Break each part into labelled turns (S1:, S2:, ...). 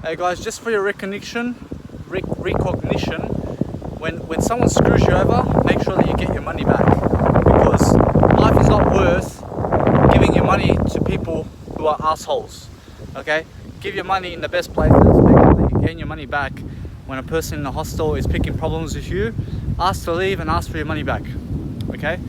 S1: Hey guys, just for your recognition, when someone screws you over, make sure that you get your money back, because life is not worth giving your money to people who are assholes. Okay, give your money in the best places. Make sure that you gain your money back. When a person in the hostel is picking problems with you, ask to leave and ask for your money back. Okay,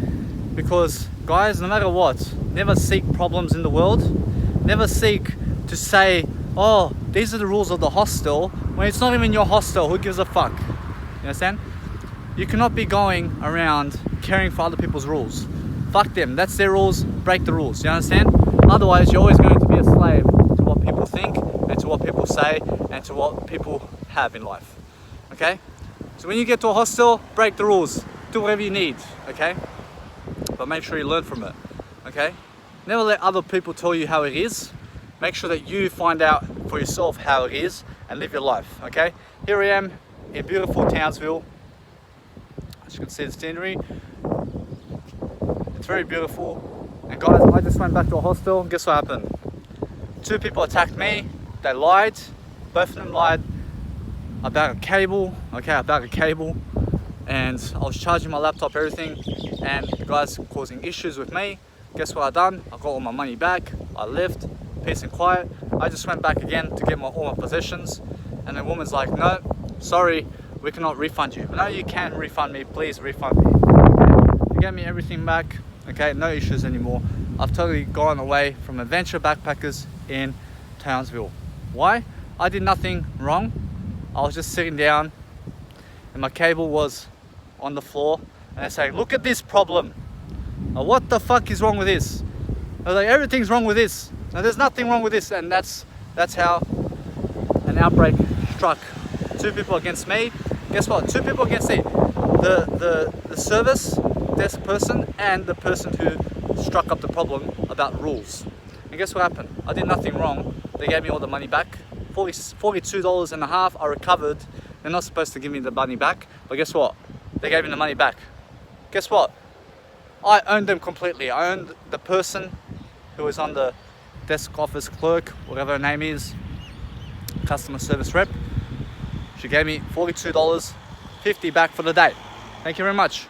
S1: because guys, no matter what, never seek problems in the world. Never seek to say, oh, these are the rules of the hostel, when it's not even your hostel. Who gives a fuck? You understand? You cannot be going around caring for other people's rules. Fuck them. That's their rules. Break the rules. You understand? Otherwise, you're always going to be a slave to what people think and to what people say and to what people have in life. Okay? So when you get to a hostel, break the rules. Do whatever you need. Okay? But make sure you learn from it. Okay? Never let other people tell you how it is. Make sure that you find out for yourself how it is and live your life. Okay? Here I am in beautiful Townsville. As you can see the scenery. It's very beautiful. And guys, I just went back to a hostel. Guess what happened? 2 people attacked me. They lied. Both of them lied about a cable. Okay, about a cable. And I was charging my laptop, everything. And the guys causing issues with me. Guess what I done? I got all my money back. I left, peace and quiet. I just went back again to get all my possessions. And the woman's like, no, sorry, we cannot refund you. No, you can refund me. Please refund me. You get me everything back. Okay, no issues anymore. I've totally gone away from Adventure Backpackers in Townsville. Why? I did nothing wrong. I was just sitting down and my cable was on the floor. And they say, look at this problem. What the fuck is wrong with this? I was like, everything's wrong with this. No, there's nothing wrong with this. And that's how an outbreak struck. 2 people against me. Guess what? 2 people against me. The service desk person and the person who struck up the problem about rules. And guess what happened? I did nothing wrong. They gave me all the money back. $42.50 I recovered. They're not supposed to give me the money back. But guess what? They gave me the money back. Guess what? I owned them completely. I owned the person who was on the desk office clerk, whatever her name is, customer service rep. She gave me $42.50 back for the day. Thank you very much.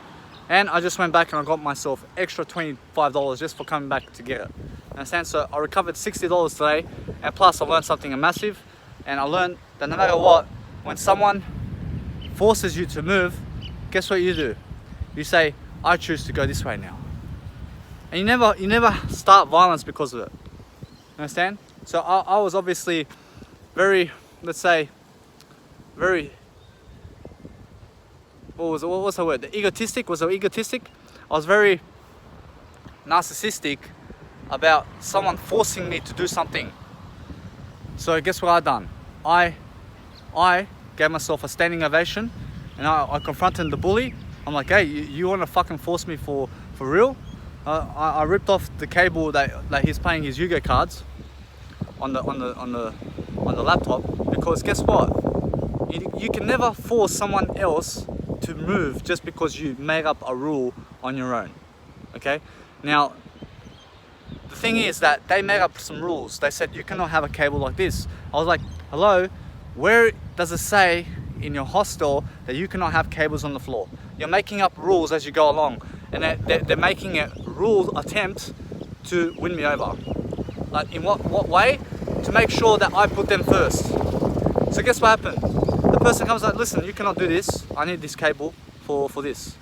S1: And I just went back and I got myself extra $25 just for coming back to get it. Understand? So I recovered $60 today, and plus I learned something massive. And I learned that no matter what, when someone forces you to move, guess what you do? You say, I choose to go this way now. And you never start violence because of it. Understand? So I was obviously very, let's say, very, what was the word? Egotistic? Was it egotistic? I was very narcissistic about someone forcing me to do something. So guess what I done? I gave myself a standing ovation, and I confronted the bully. I'm like, hey, you want to fucking force me for real? I ripped off the cable that he's playing his Yu-Gi-Oh cards on the laptop, because guess what? You can never force someone else to move just because you made up a rule on your own. Okay? Now, the thing is that they made up some rules. They said you cannot have a cable like this. I was like, hello, where does it say in your hostel that you cannot have cables on the floor? You're making up rules as you go along, and they're making a rule attempt to win me over. Like, in what way? To make sure that I put them first. So guess what happened? The person comes like, listen, you cannot do this. I need this cable for this.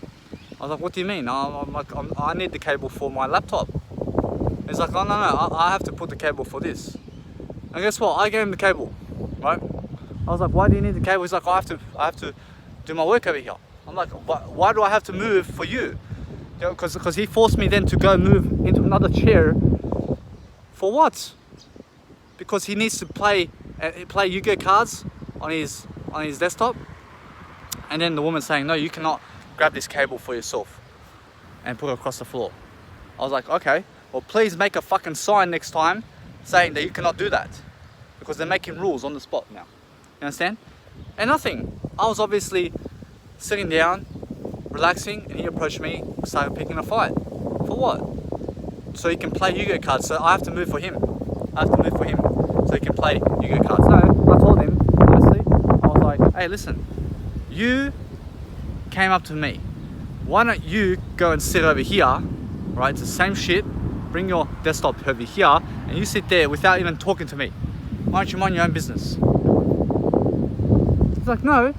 S1: I was like, what do you mean? I need the cable for my laptop. He's like, oh no, I have to put the cable for this. And guess what? I gave him the cable, right? I was like, why do you need the cable? He's like, I have to do my work over here. I'm like, why do I have to move for you? You know, because he forced me then to go move into another chair. For what? Because he needs to play Yu-Gi-Oh cards on his desktop. And then the woman's saying, no, you cannot grab this cable for yourself and put it across the floor. I was like, okay, well, please make a fucking sign next time saying that you cannot do that, because they're making rules on the spot now. You understand? And nothing. I was obviously sitting down, relaxing, and he approached me, started picking a fight. For what? So he can play Yu-Gi-Oh cards. So I have to move for him. So he can play Yu-Gi-Oh cards. No, I told him, hey, listen, you came up to me. Why don't you go and sit over here, right? It's the same shit. Bring your desktop over here and you sit there without even talking to me. Why don't you mind your own business? It's like, no,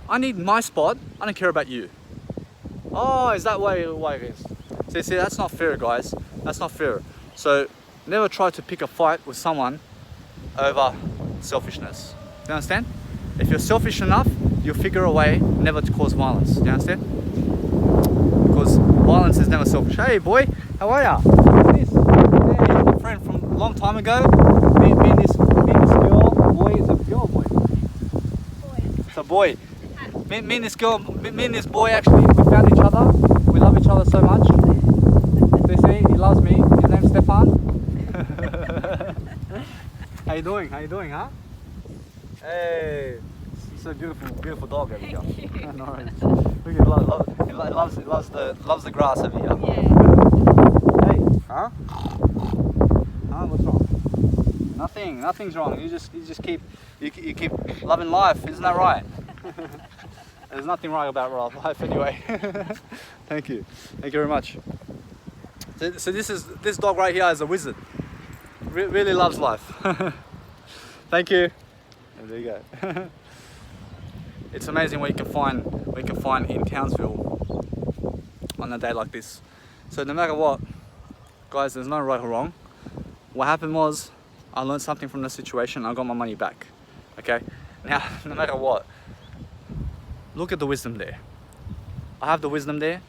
S1: I need my spot. I don't care about you. Oh, is that why it is? See, that's not fair, guys. That's not fair. So never try to pick a fight with someone over selfishness. Do you understand? If you're selfish enough, you'll figure a way never to cause violence. Do you understand? Because violence is never selfish. Hey boy, how are ya? This, hey, you're my friend from a long time ago. Me and this girl, boy, is a girl, boy. It's a boy. Me and this girl, me and this boy actually, we found each other. We love each other so much. They say he loves me. His name's Stefan. How you doing? How you doing, huh? Hey, it's a beautiful dog over here. No worries. Look, he loves the grass over here.
S2: Yeah.
S1: Hey, huh? Huh? What's wrong? Nothing's wrong. You just keep loving life. Isn't that right? There's nothing right about life anyway. Thank you very much. So this dog right here is a wizard. Really loves life. Thank you. There you go. It's amazing what you can find in Townsville on a day like this. So no matter what, guys, there's no right or wrong. What happened was I learned something from the situation. I got my money back. Okay. Now, no matter what, look at the wisdom there. I have the wisdom there,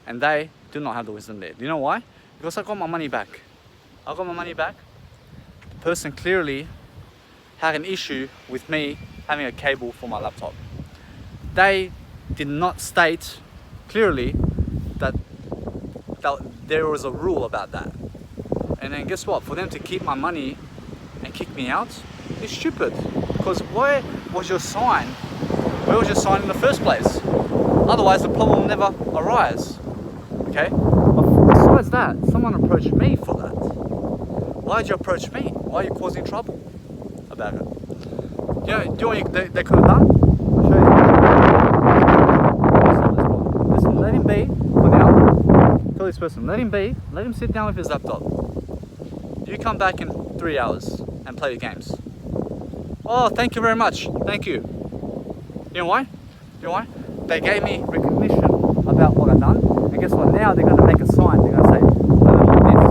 S1: and they do not have the wisdom there. Do you know why? Because I got my money back. I got my money back. The person clearly had an issue with me having a cable for my laptop. They did not state clearly that there was a rule about that. And then guess what? For them to keep my money and kick me out is stupid. Because where was your sign? Where was your sign in the first place? Otherwise the problem will never arise. Okay? But besides that, someone approached me for that. Why did you approach me? Why are you causing trouble about it? You know what they could have done? I'll show you. Listen, let him be for now. Tell this person, let him be. Let him sit down with his laptop. You come back in 3 hours and play your games. Oh, thank you very much. Thank you. You know why? You know why? They gave me recognition about what I've done. And guess what? Now they're going to make a sign. They're going to say, no, I want this.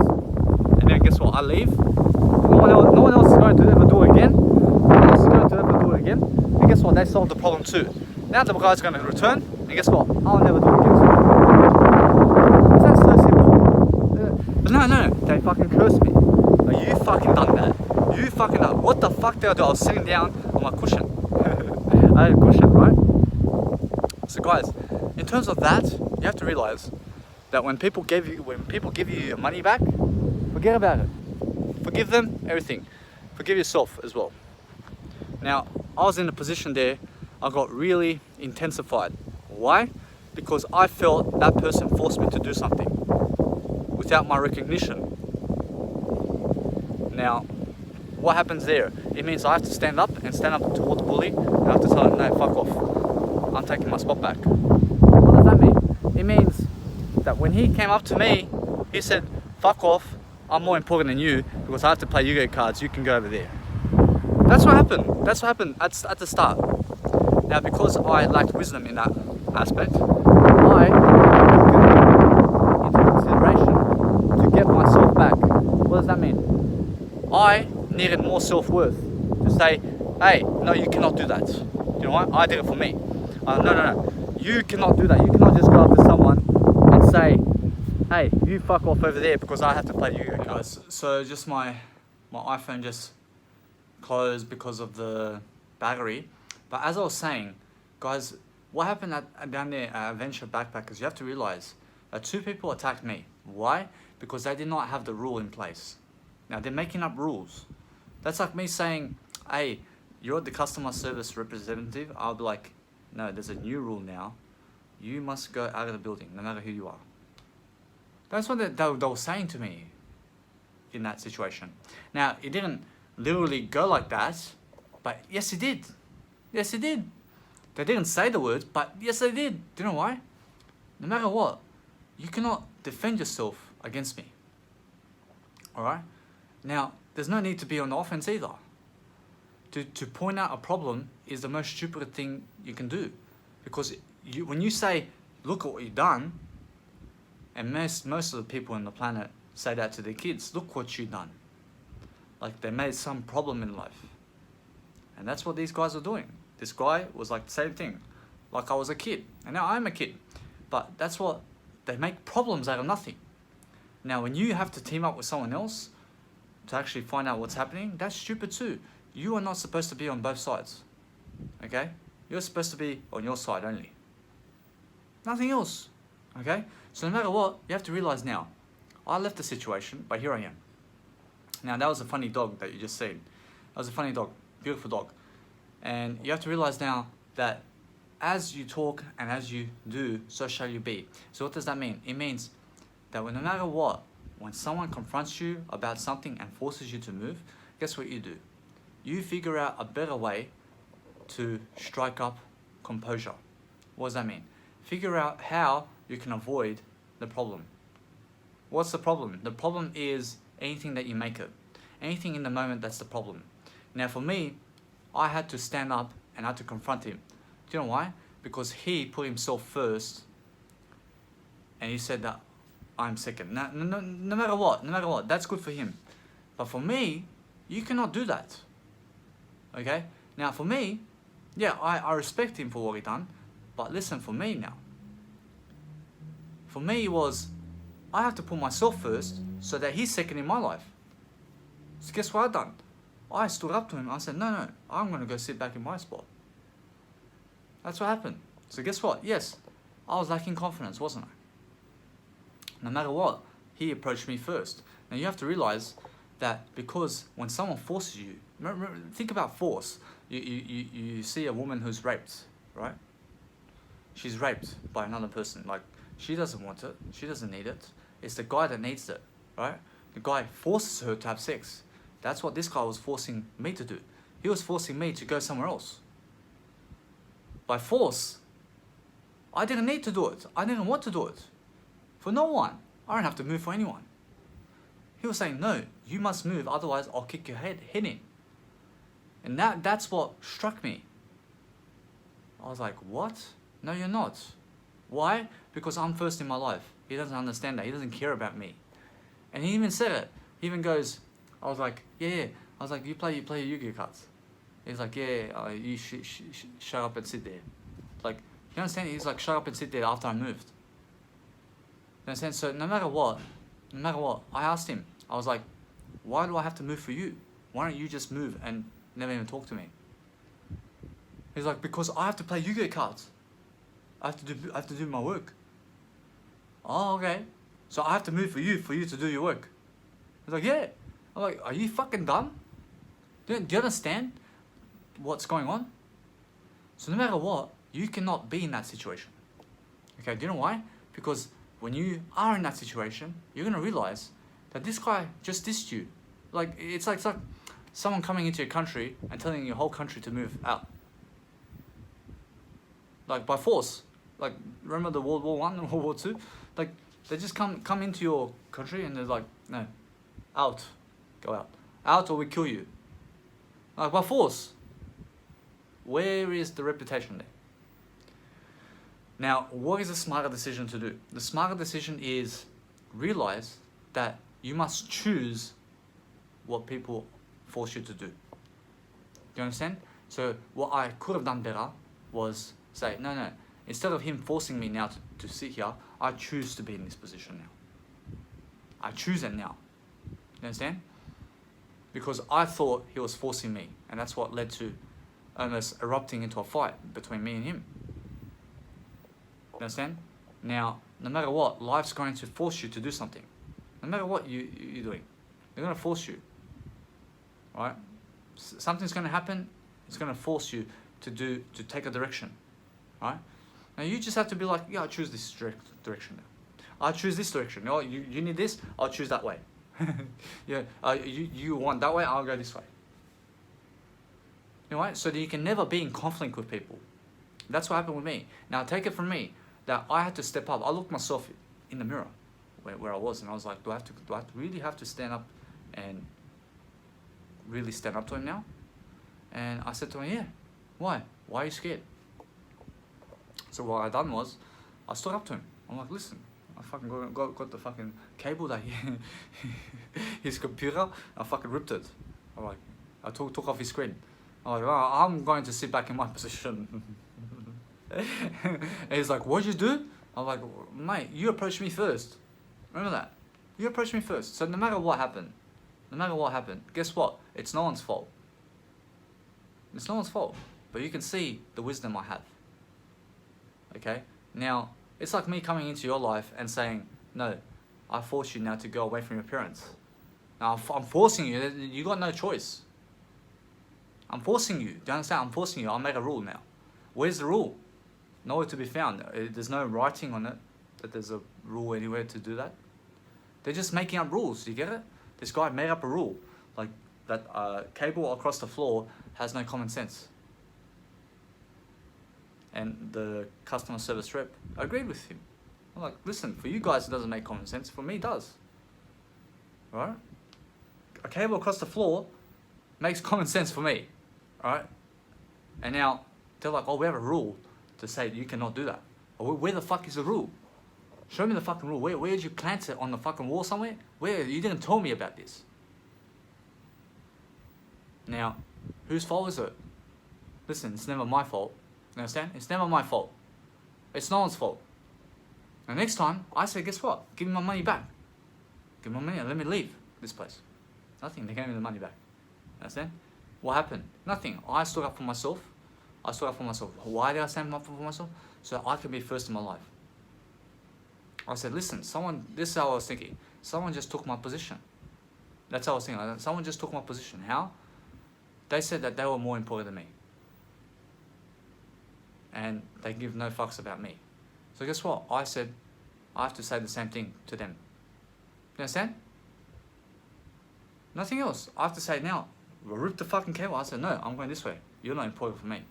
S1: And then guess what? I leave. No one else is going to ever do it again. No one else is going to ever do it again. And guess what? They solved the problem too. Now the guy's going to return. And guess what? I'll never do it again. That's so simple. But no. They fucking cursed me. Like, you fucking done that. You fucking done. What the fuck did I do? I was sitting down on my cushion. I had a cushion, right? So guys, in terms of that, you have to realize that when people give you your money back, forget about it. Forgive them everything. Forgive yourself as well. Now, I was in a position there, I got really intensified. Why? Because I felt that person forced me to do something without my recognition. Now, what happens there? It means I have to stand up toward the bully and I have to tell him, no, fuck off. I'm taking my spot back. What does that mean? It means that when he came up to me, he said, fuck off, I'm more important than you because I have to play Yu-Gi-Oh cards, you can go over there. That's what happened. That's what happened at the start. Now, because I lacked wisdom in that aspect, I took it into consideration to get myself back. What does that mean? I needed more self-worth to say, hey, no, you cannot do that. You know what? I did it for me. No. You cannot do that. You cannot just go up to someone and say, hey, you fuck off over there because I have to play Yu-Gi-Oh cards. So just my iPhone just closed because of the battery. But as I was saying, guys, what happened down there at Adventure Backpackers, you have to realize that 2 people attacked me. Why? Because they did not have the rule in place. Now they're making up rules. That's like me saying, hey, you're the customer service representative. I'll be like, no, there's a new rule now. You must go out of the building, no matter who you are. That's what they were saying to me in that situation. Now, it didn't literally go like that, but yes, it did. Yes, he did. They didn't say the words, but yes, they did. Do you know why? No matter what, you cannot defend yourself against me. Alright? Now, there's no need to be on the offense either. To point out a problem is the most stupid thing you can do. Because when you say, look at what you've done, and most of the people on the planet say that to their kids, look what you've done. Like they made some problem in life. And that's what these guys are doing. This guy was like the same thing. Like I was a kid, and now I'm a kid. But that's what, they make problems out of nothing. Now when you have to team up with someone else to actually find out what's happening, that's stupid too. You are not supposed to be on both sides. Okay? You're supposed to be on your side only. Nothing else. Okay? So no matter what, you have to realize now, I left the situation, but here I am. Now that was a funny dog that you just seen. That was a funny dog. Beautiful dog. And you have to realize now that as you talk and as you do, so shall you be. So what does that mean? It means that no matter what, when someone confronts you about something and forces you to move, guess what you do? You figure out a better way to strike up composure. What does that mean? Figure out how you can avoid the problem. What's the problem? The problem is anything that you make it. Anything in the moment, that's the problem. Now for me, I had to stand up and I had to confront him. Do you know why? Because he put himself first and he said that I'm second. No matter what, that's good for him. But for me, you cannot do that. Okay? Now for me, yeah, I respect him for what he done, but listen, for me now. For me it was, I have to put myself first so that he's second in my life. So guess what I done? I stood up to him. I said, no, I'm going to go sit back in my spot. That's what happened. So guess what? Yes, I was lacking confidence, wasn't I? No matter what, he approached me first. Now you have to realize that because when someone forces you, remember, think about force. You see a woman who's raped, right? She's raped by another person. Like, she doesn't want it. She doesn't need it. It's the guy that needs it, right? The guy forces her to have sex. That's what this guy was forcing me to do. He was forcing me to go somewhere else. By force. I didn't need to do it. I didn't want to do it. For no one. I don't have to move for anyone. He was saying, no, you must move, otherwise I'll kick your head in. And that's what struck me. I was like, what? No, you're not. Why? Because I'm first in my life. He doesn't understand that. He doesn't care about me. And he even said it. He even goes, I was like, yeah. I was like, you play your Yu-Gi-Oh cards. He's like, yeah, you shut up and sit there. Like, you understand? He's like, shut up and sit there after I moved. You understand? So no matter what, I asked him, I was like, why do I have to move for you? Why don't you just move and never even talk to me? He's like, because I have to play Yu-Gi-Oh cards. I have to do my work. Oh, okay. So I have to move for you to do your work. He's like, yeah. I'm like, are you fucking dumb? Do you understand what's going on? So no matter what, you cannot be in that situation. Okay, do you know why? Because when you are in that situation, you're gonna realize that this guy just dissed you. Like it's like someone coming into your country and telling your whole country to move out. Like by force. Like remember the World War I and World War II? Like they just come into your country and they're like, no, out, go out or we kill you. Like by force. Where is the reputation there? Now, what is a smarter decision to do? The smarter decision is realize that you must choose what people force you to do. Do you understand? So what I could have done better was say, no. Instead of him forcing me now to sit here, I choose to be in this position now. I choose it now. You understand? Because I thought he was forcing me, and that's what led to almost erupting into a fight between me and him. You understand? Now, no matter what, life's going to force you to do something. No matter what you're doing, they're going to force you. Right? Something's going to happen. It's going to force you to take a direction. Right? Now you just have to be like, yeah, I choose this direction now. I choose this direction. Oh, you need this. I'll choose that way. Yeah. You want that way. I'll go this way. You You know, so that you can never be in conflict with people. That's what happened with me. Now take it from me that I had to step up. I looked myself in the mirror where I was, and I was like, do I really have to stand up and really stand up to him now? And I said to him, yeah. Why? Why are you scared? So what I done was, I stood up to him. I'm like, listen, I fucking got the fucking cable that his computer, I fucking ripped it. I took off his screen. I'm like, oh, I'm going to sit back in my position. And he's like, what'd you do? I'm like, mate, you approached me first. Remember that? You approached me first. So no matter what happened, guess what? It's no one's fault. It's no one's fault. But you can see the wisdom I have. Okay? Now, it's like me coming into your life and saying, no, I force you now to go away from your parents. Now, I'm forcing you. You got no choice. I'm forcing you. Do you understand? I'm forcing you. I'll make a rule now. Where's the rule? Nowhere to be found. There's no writing on it that there's a rule anywhere to do that. They're just making up rules. You get it? This guy made up a rule. Like that cable across the floor has no common sense. And the customer service rep agreed with him. I'm like, listen, for you guys it doesn't make common sense. For me it does. Right? A cable across the floor makes common sense for me. Right? And now they're like, oh, we have a rule to say you cannot do that. Where the fuck is the rule? Show me the fucking rule. Where did you plant it on the fucking wall somewhere? Where? You didn't tell me about this. Now, whose fault is it? Listen, it's never my fault. You understand? It's never my fault. It's no one's fault. And next time, I say, guess what? Give me my money back. Give me my money and let me leave this place. Nothing. They gave me the money back. Understand? What happened? Nothing. I stood up for myself. Why did I stand up for myself? So I could be first in my life. I said, listen, this is how I was thinking. Someone just took my position. That's how I was thinking. Someone just took my position. How? They said that they were more important than me. And they give no fucks about me. So guess what? I said, I have to say the same thing to them. You understand? Nothing else. I have to say now, rip the fucking cable. I said, no, I'm going this way. You're not important for me.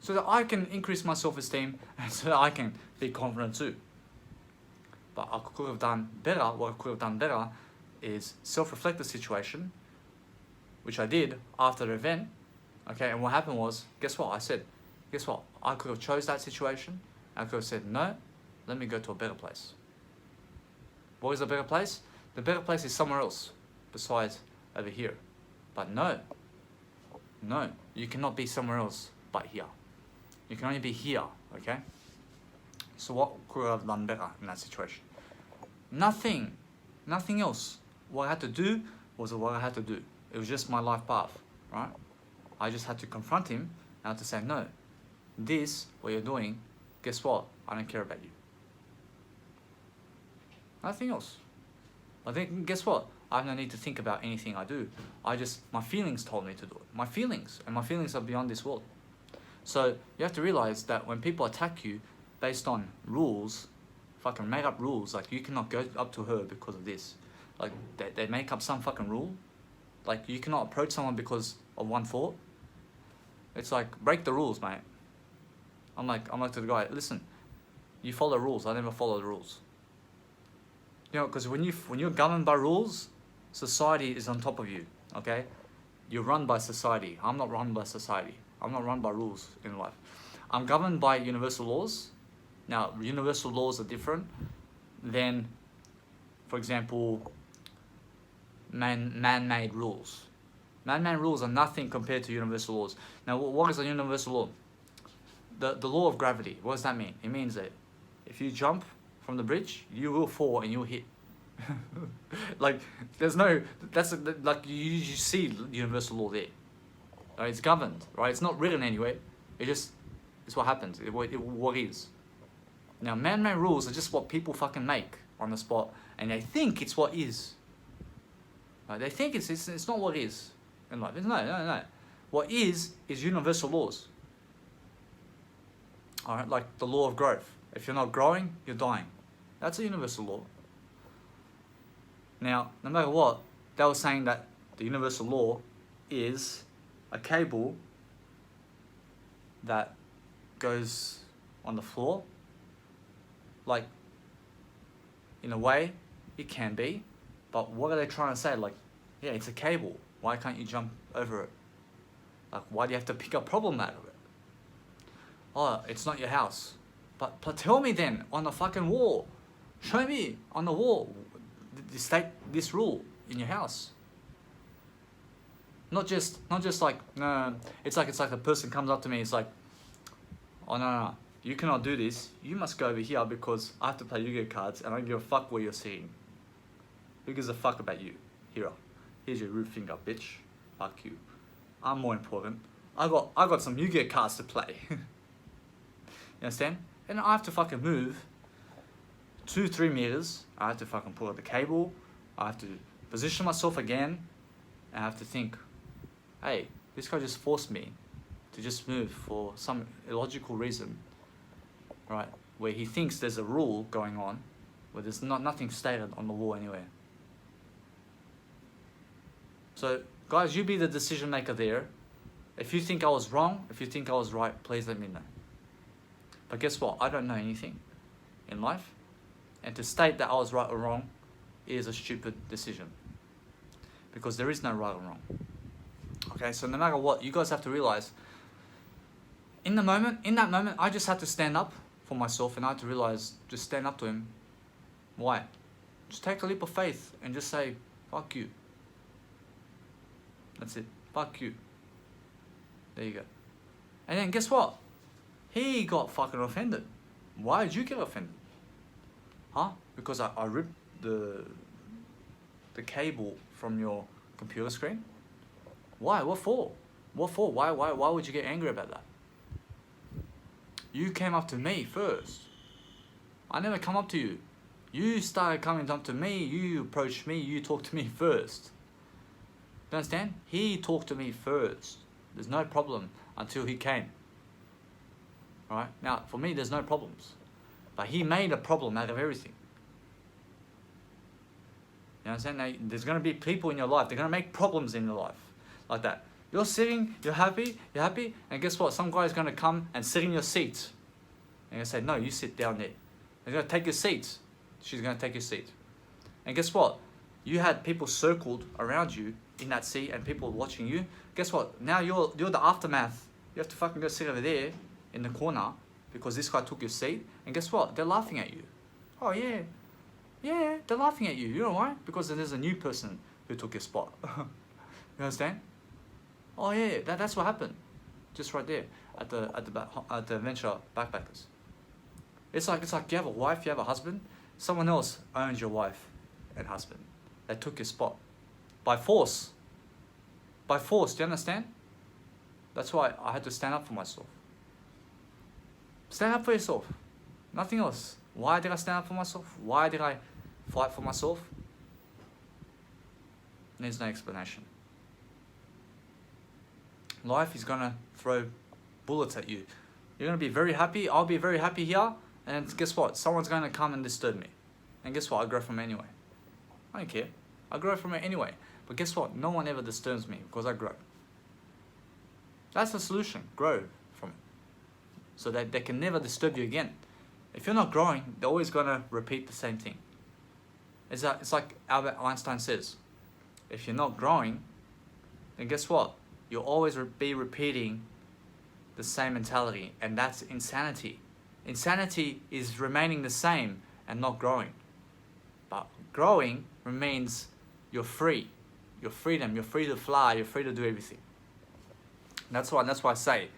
S1: So that I can increase my self-esteem and so that I can be confident too. But I could have done better. What I could have done better is self-reflect the situation, which I did after the event. Okay, and what happened was, guess what? I said, guess what? I could have chose that situation. I could have said, no, let me go to a better place. What is a better place? The better place is somewhere else besides over here. But no, you cannot be somewhere else but here. You can only be here, okay? So what could I have done better in that situation? Nothing else. What I had to do was what I had to do. It was just my life path, right? I just had to confront him and I had to say, no, what you're doing, guess what? I don't care about you. Nothing else. I think, guess what? I have no need to think about anything I do. My feelings told me to do it. My feelings are beyond this world. So you have to realize that when people attack you based on rules, fucking made up rules, like you cannot go up to her because of this. Like they make up some fucking rule. Like you cannot approach someone because of one thought. It's like, break the rules, mate. I'm like to the guy, listen, you follow rules, I never follow the rules. You know, because when you're governed by rules, society is on top of you, okay? You're run by society. I'm not run by society. I'm not run by rules in life. I'm governed by universal laws. Now, universal laws are different than, for example, man-made rules. Man-made rules are nothing compared to universal laws. Now, what is a universal law? The law of gravity. What does that mean? It means that if you jump from the bridge, you will fall and you'll hit. Like, like you see universal law there. Right? It's governed, right? It's not written anywhere. It's what happens. What is. Now, man-made rules are just what people fucking make on the spot, and they think it's what is. Right? They think it's not what is in life. No. What is universal laws. All right, like the law of growth. If you're not growing, you're dying. That's a universal law. Now, no matter what, they were saying that the universal law is a cable that goes on the floor. Like, in a way, it can be, but what are they trying to say? Like, yeah, it's a cable. Why can't you jump over it? Like, why do you have to pick a problem out of it? Oh, it's not your house. But tell me then, on the fucking wall. Show me on the wall. State this rule in your house. Not just like, no, it's like a person comes up to me, it's like, oh no, you cannot do this. You must go over here because I have to play Yu-Gi-Oh cards and I don't give a fuck where you're sitting. Who gives a fuck about you? Here's your root finger, bitch. Fuck you. I'm more important. I got some Yu-Gi-Oh cards to play. You understand? And I have to fucking move 2-3 meters. I have to fucking pull out the cable. I have to position myself again. And I have to think, hey, this guy just forced me to just move for some illogical reason, right? Where he thinks there's a rule going on, where there's nothing stated on the wall anywhere. So, guys, you be the decision maker there. If you think I was wrong, if you think I was right, please let me know. But guess what? I don't know anything in life. And to state that I was right or wrong is a stupid decision. Because there is no right or wrong. Okay, so no matter what, you guys have to realize, in that moment, I just had to stand up for myself and I had to realize, just stand up to him. Why? Just take a leap of faith and just say, fuck you. That's it. Fuck you. There you go. And then guess what? He got fucking offended. Why did you get offended? Huh? Because I ripped the cable from your computer screen? Why? What for? What for? Why would you get angry about that? You came up to me first. I never come up to you. You started coming up to me, you approached me, you talked to me first. You understand? He talked to me first. There's no problem until he came. Alright? Now, for me, there's no problems. But he made a problem out of everything. You understand? Now, there's going to be people in your life, they're going to make problems in your life. Like that. You're sitting, you're happy, and guess what? Some guy's going to come and sit in your seat. And you're going to say, no, you sit down there. He's going to take your seat. She's going to take your seat. And guess what? You had people circled around you in that seat and people watching you. Guess what? Now you're the aftermath. You have to fucking go sit over there in the corner because this guy took your seat. And guess what? They're laughing at you. Oh yeah. Yeah, they're laughing at you. You know why? Because there's a new person who took your spot. You understand? Oh yeah, that's what happened. Just right there at the Adventure Backpackers. It's like you have a wife, you have a husband. Someone else owns your wife and husband. They took your spot by force. By force, do you understand? That's why I had to stand up for myself. Stand up for yourself. Nothing else. Why did I stand up for myself? Why did I fight for myself? There's no explanation. Life is gonna throw bullets at you. You're gonna be very happy. I'll be very happy here. And guess what? Someone's gonna come and disturb me. And guess what? I grow from it anyway. I don't care. I grow from it anyway. But guess what? No one ever disturbs me because I grow. That's the solution. Grow from it. So that they can never disturb you again. If you're not growing, they're always gonna repeat the same thing. It's like Albert Einstein says, if you're not growing, then guess what? You'll always be repeating the same mentality, and that's insanity. Insanity is remaining the same and not growing. But growing remains you're free. You're freedom, you're free to fly, you're free to do everything. That's why I say,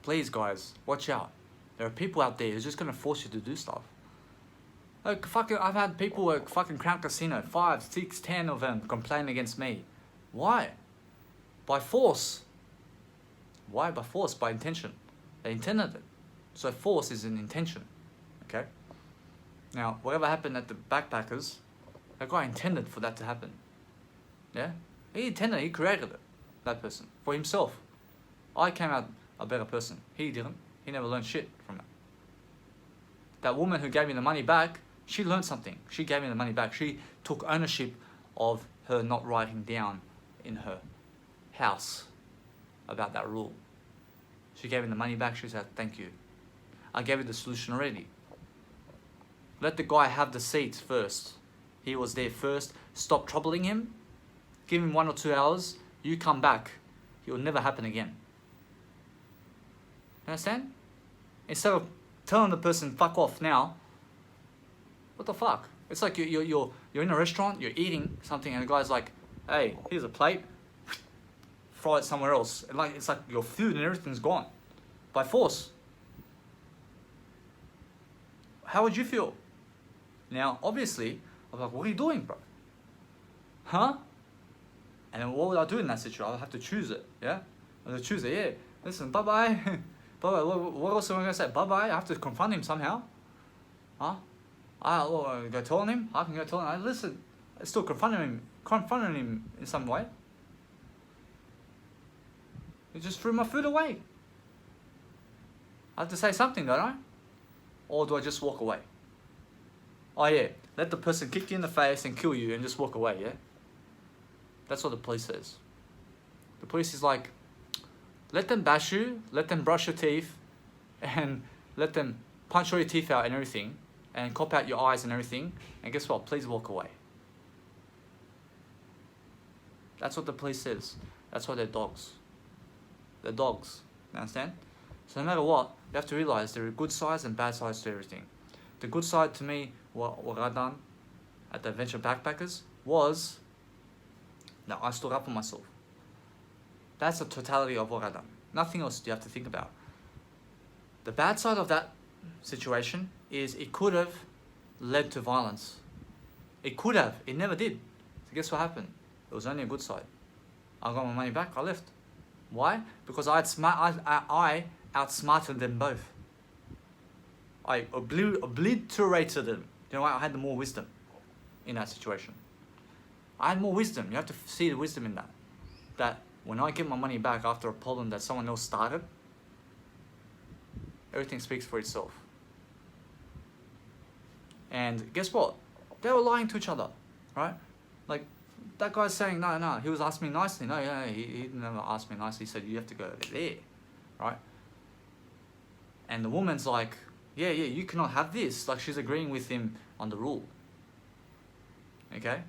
S1: please guys, watch out. There are people out there who's just gonna force you to do stuff. Like fucking, I've had people at fucking Crown Casino, 5, 6, 10 of them complain against me. Why? By force. Why by force? By intention. They intended it. So force is an intention. Okay? Now, whatever happened at the Backpackers, that guy intended for that to happen. Yeah? He intended, he created it. That person. For himself. I came out a better person. He didn't. He never learned shit from it. That woman who gave me the money back, she learned something. She gave me the money back. She took ownership of her not writing down in her house about that rule. She gave him the money back. She said, thank you. I gave you the solution already. Let the guy have the seat first. He was there first. Stop troubling him. Give him 1 or 2 hours. You come back. It will never happen again. Understand? Instead of telling the person, fuck off now. What the fuck? It's like you're in a restaurant, you're eating something, and the guy's like, hey, here's a plate. Fry it somewhere else. And like, it's like your food and everything's gone. By force. How would you feel? Now, obviously, I'm like, what are you doing, bro? Huh? And then what would I do in that situation? I'll have to choose it, yeah? I'll have to choose it, yeah. Listen, bye-bye. Bye-bye. What else am I going to say? Bye-bye. I have to confront him somehow. Huh? I'll go telling him. I can go telling him. Listen, I still confronting him in some way. You just threw my food away. I have to say something, don't I? Or do I just walk away? Oh yeah, let the person kick you in the face and kill you and just walk away, yeah? That's what the police says. The police is like, let them bash you, let them brush your teeth, and let them punch all your teeth out and everything, and cop out your eyes and everything, and guess what? Please walk away. That's what the police says. That's why they're dogs. They're dogs, you understand? So no matter what, you have to realize there are good sides and bad sides to everything. The good side to me, what I done at the Adventure Backpackers, was that I stood up for myself. That's the totality of what I done. Nothing else you have to think about. The bad side of that situation is it could have led to violence. It could have. It never did. So guess what happened? It was only a good side. I got my money back. I left. Why? Because I outsmarted them both. I obliterated them. You know what? I had more wisdom in that situation. I had more wisdom. You have to see the wisdom in that. That when I get my money back after a problem that someone else started, everything speaks for itself. And guess what? They were lying to each other, right? Like, that guy's saying, no, he was asking me nicely. No, he never asked me nicely. He said, you have to go there, right? And the woman's like, yeah, you cannot have this. Like, she's agreeing with him on the rule. Okay?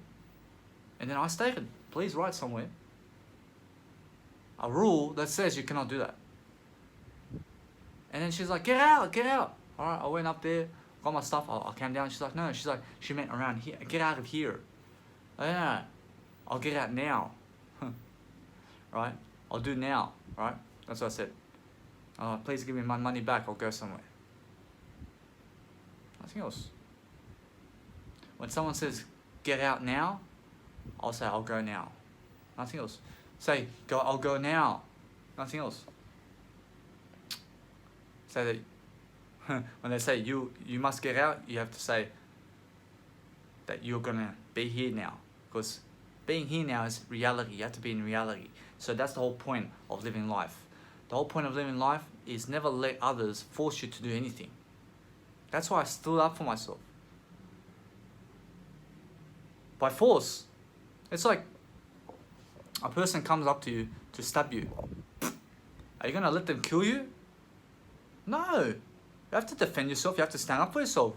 S1: And then I stated, please write somewhere a rule that says you cannot do that. And then she's like, get out. All right, I went up there, got my stuff, I came down. She's like, no, she meant around here. Get out of here. Oh, yeah, I'll get out now. Right? I'll do now, right? That's what I said. Please give me my money back, I'll go somewhere. Nothing else. When someone says, get out now, I'll say, I'll go now. Nothing else. Say, I'll go now. Nothing else. Say that, when they say you must get out, you have to say that you're gonna be here now. Because being here now is reality. You have to be in reality. So that's the whole point of living life. The whole point of living life is never let others force you to do anything. That's why I stood up for myself. By force. It's like a person comes up to you to stab you. Are you going to let them kill you? No. You have to defend yourself. You have to stand up for yourself.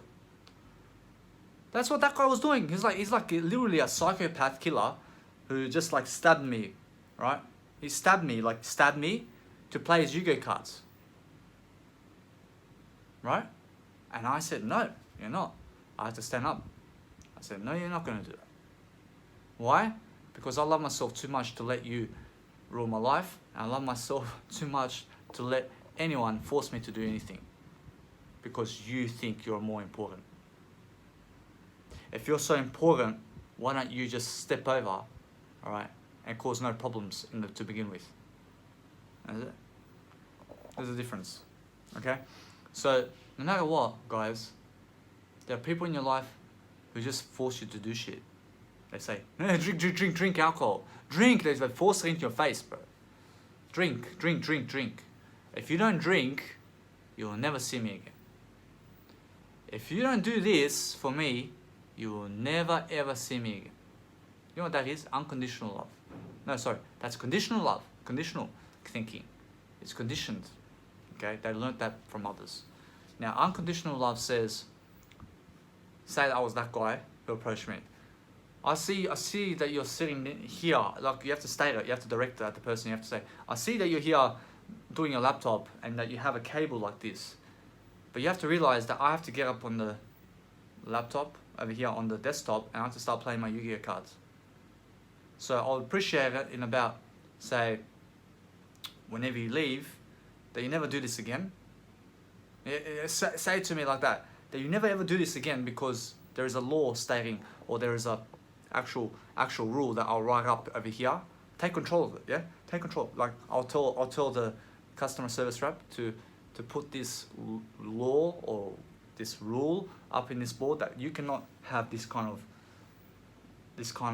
S1: That's what that guy was doing. He's like literally a psychopath killer who just like stabbed me, right? He stabbed me to play his Yu-Gi-Oh cards. Right? And I said, no, you're not. I had to stand up. I said, no, you're not going to do that. Why? Because I love myself too much to let you rule my life. And I love myself too much to let anyone force me to do anything. Because you think you're more important. If you're so important, why don't you just step over, all right, and cause no problems to begin with? That's it. There's a difference, okay? So, no matter what, guys, there are people in your life who just force you to do shit. They say, no, drink alcohol. Drink, they force it into your face, bro. Drink. If you don't drink, you will never see me again. If you don't do this for me, you will never ever see me again. You know what that is? Unconditional love. No, sorry, that's conditional love. Conditional. thinking. It's conditioned. Okay, they learnt that from others. Now, unconditional love says, say that I was that guy who approached me. I see that you're sitting here, like you have to state it, you have to direct it at the person, you have to say, I see that you're here doing your laptop and that you have a cable like this. But you have to realize that I have to get up on the laptop over here on the desktop and I have to start playing my Yu-Gi-Oh cards. So I'll appreciate it in about, say, whenever you leave, that you never do this again. Say it to me like that you never ever do this again, because there is a law stating, or there is a actual rule that I'll write up over here. Take control of it, yeah? Take control. Like I'll tell the customer service rep to put this law or this rule up in this board that you cannot have this kind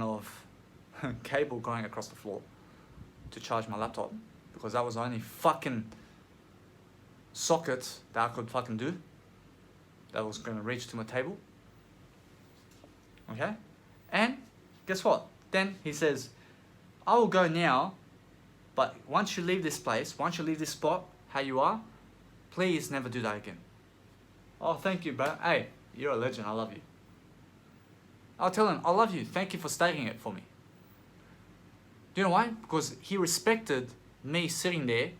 S1: of cable going across the floor to charge my laptop, because that was the only fucking socket that I could fucking do that was going to reach to my table. Okay? And guess what? Then he says, I will go now, but once you leave this place, once you leave this spot, how you are, please never do that again. Oh, thank you, bro. Hey, you're a legend. I love you. I'll tell him, I love you. Thank you for stating it for me. Do you know why? Because he respected me sitting there.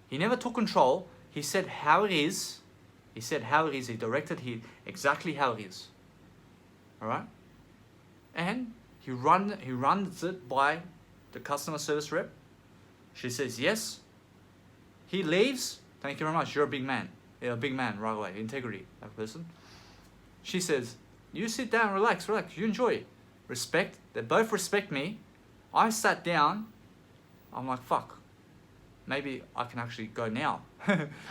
S1: He never took control. He said how it is. He said how it is. He directed exactly how it is. Alright? And he runs it by the customer service rep. She says yes. He leaves. Thank you very much. You're a big man. You're a big man right away. Integrity, that person. She says, you sit down, relax. You enjoy it. Respect. They both respect me. I sat down. I'm like, fuck. Maybe I can actually go now.